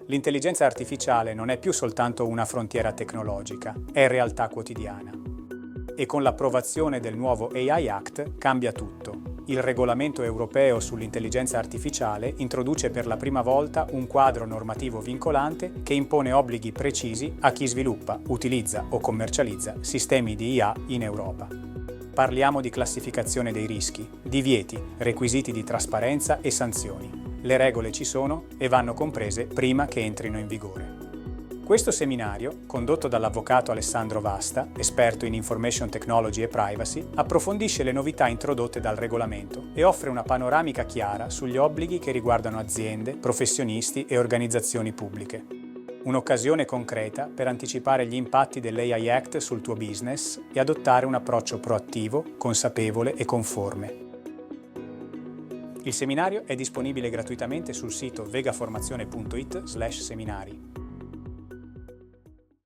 L'intelligenza artificiale non è più soltanto una frontiera tecnologica, è realtà quotidiana. E con l'approvazione del nuovo AI Act cambia tutto. Il regolamento europeo sull'intelligenza artificiale introduce per la prima volta un quadro normativo vincolante che impone obblighi precisi a chi sviluppa, utilizza o commercializza sistemi di IA in Europa. Parliamo di classificazione dei rischi, divieti, requisiti di trasparenza e sanzioni. Le regole ci sono e vanno comprese prima che entrino in vigore. Questo seminario, condotto dall'avvocato Alessandro Vasta, esperto in Information Technology e Privacy, approfondisce le novità introdotte dal regolamento e offre una panoramica chiara sugli obblighi che riguardano aziende, professionisti e organizzazioni pubbliche. Un'occasione concreta per anticipare gli impatti dell'AI Act sul tuo business e adottare un approccio proattivo, consapevole e conforme. Il seminario è disponibile gratuitamente sul sito vegaformazione.it/seminari.